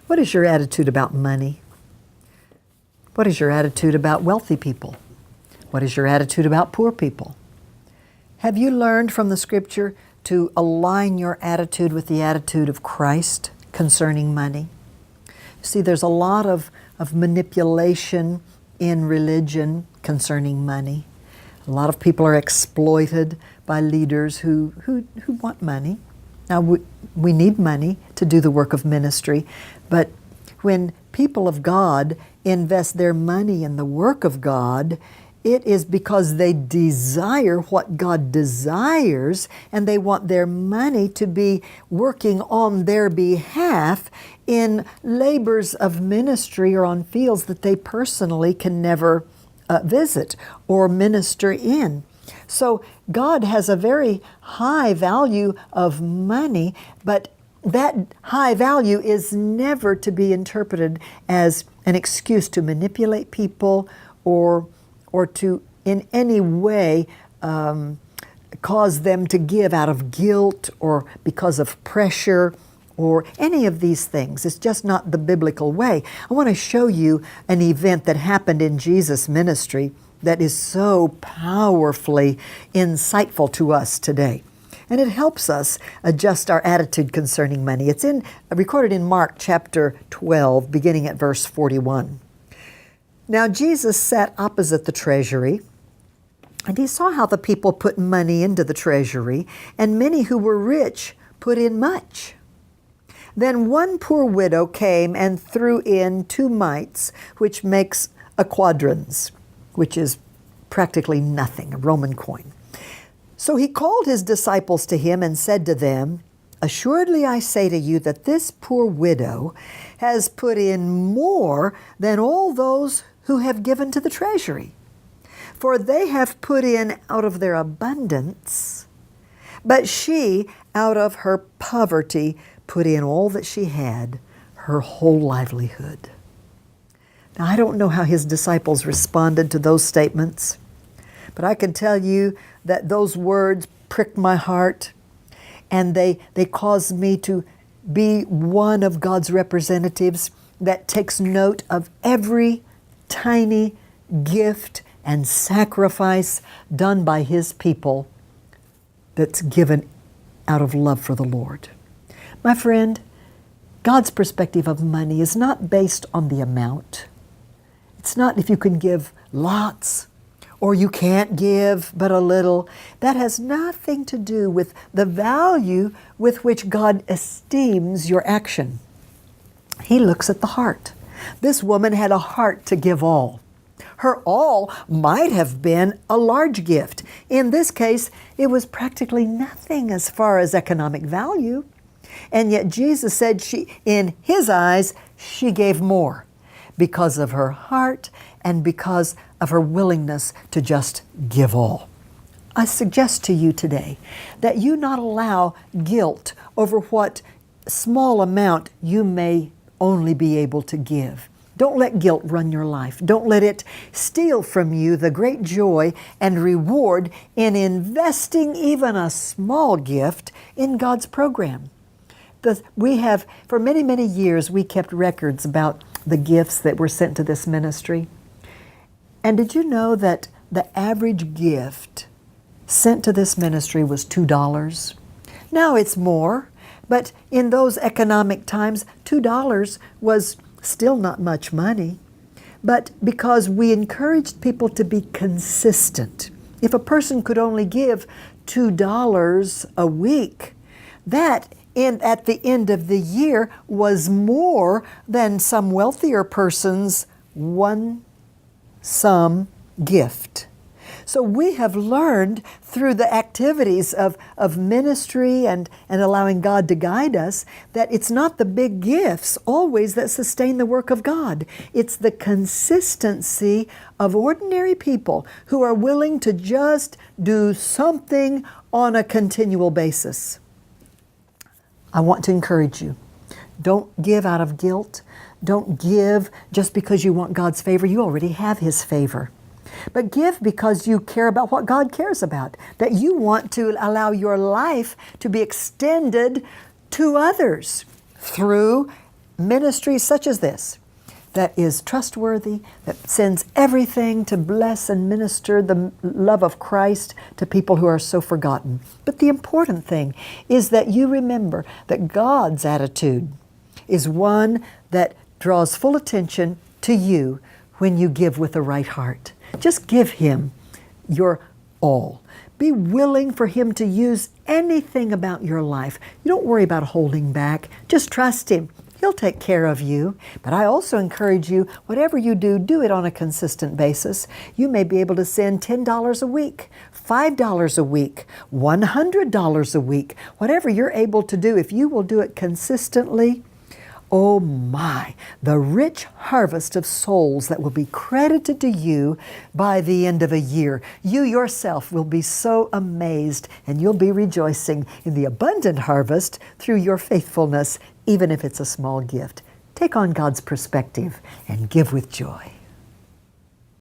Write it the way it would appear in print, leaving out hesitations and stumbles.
What is your attitude about money? What is your attitude about wealthy people? What is your attitude about poor people? Have you learned from the Scripture to align your attitude with the attitude of Christ concerning money? See, there's a lot of manipulation in religion concerning money. A lot of people are exploited by leaders who want money. Now, we need money to do the work of ministry, but when people of God invest their money in the work of God, it is because they desire what God desires, and they want their money to be working on their behalf in labors of ministry or on fields that they personally can never visit or minister in. So God has a very high value of money, but that high value is never to be interpreted as an excuse to manipulate people or to in any way cause them to give out of guilt or because of pressure or any of these things. It's just not the biblical way. I want to show you an event that happened in Jesus' ministry that is so powerfully insightful to us today. And it helps us adjust our attitude concerning money. It's recorded in Mark chapter 12, beginning at verse 41. Now Jesus sat opposite the treasury, and he saw how the people put money into the treasury, and many who were rich put in much. Then one poor widow came and threw in 2 mites, which makes a quadrans, which is practically nothing, a Roman coin. So he called his disciples to him and said to them, "Assuredly I say to you that this poor widow has put in more than all those who have given to the treasury. For they have put in out of their abundance, but she, out of her poverty, put in all that she had, her whole livelihood." Now, I don't know how his disciples responded to those statements, but I can tell you that those words pricked my heart, and they caused me to be one of God's representatives that takes note of every tiny gift and sacrifice done by His people that's given out of love for the Lord. My friend, God's perspective of money is not based on the amount. It's not if you can give lots or you can't give but a little. That has nothing to do with the value with which God esteems your action. He looks at the heart. This woman had a heart to give all. Her all might have been a large gift. In this case, it was practically nothing as far as economic value. And yet Jesus said in His eyes, she gave more because of her heart and because of her willingness to just give all. I suggest to you today that you not allow guilt over what small amount you may only be able to give. Don't let guilt run your life. Don't let it steal from you the great joy and reward in investing even a small gift in God's program. We have, for many, many years, we kept records about the gifts that were sent to this ministry. And did you know that the average gift sent to this ministry was $2? Now it's more, but in those economic times, $2 was still not much money. But because we encouraged people to be consistent, if a person could only give $2 a week, that at the end of the year was more than some wealthier person's one sum gift. So we have learned through the activities of ministry and allowing God to guide us that it's not the big gifts always that sustain the work of God. It's the consistency of ordinary people who are willing to just do something on a continual basis. I want to encourage you. Don't give out of guilt. Don't give just because you want God's favor. You already have His favor. But give because you care about what God cares about, that you want to allow your life to be extended to others through ministry such as this, that is trustworthy, that sends everything to bless and minister the love of Christ to people who are so forgotten. But the important thing is that you remember that God's attitude is one that draws full attention to you when you give with the right heart. Just give Him your all. Be willing for Him to use anything about your life. You don't worry about holding back. Just trust Him. He'll take care of you. But I also encourage you, whatever you do it on a consistent basis. You may be able to send $10 a week, $5 a week, $100 a week, whatever you're able to do. If you will do it consistently, oh my, the rich harvest of souls that will be credited to you by the end of a year. You yourself will be so amazed, and you'll be rejoicing in the abundant harvest through your faithfulness, even if it's a small gift. Take on God's perspective and give with joy.